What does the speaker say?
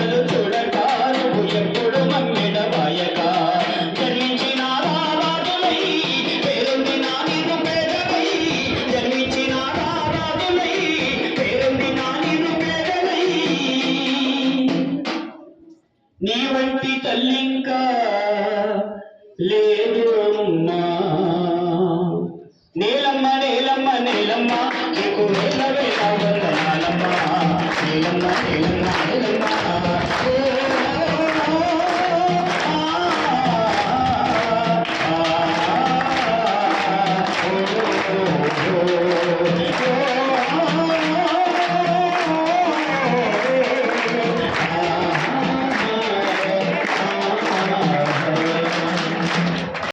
కళ్ళు చూడక నువ్వు ఎప్పుడు మమ్మిడ వాయక జన్మించిన రాజులై పేరుంది నా నీరు పేదలై జన్మించిన రాజులై పేరుంది నా నీరు పేదలై నీ వంటి తల్లింకా లేదు అమ్మా నీలమ్మ నీలమ్మ నీలమ్మ నీకు వేల వేల వందనాలమ్మ నీలమ్మ నీలమ్మ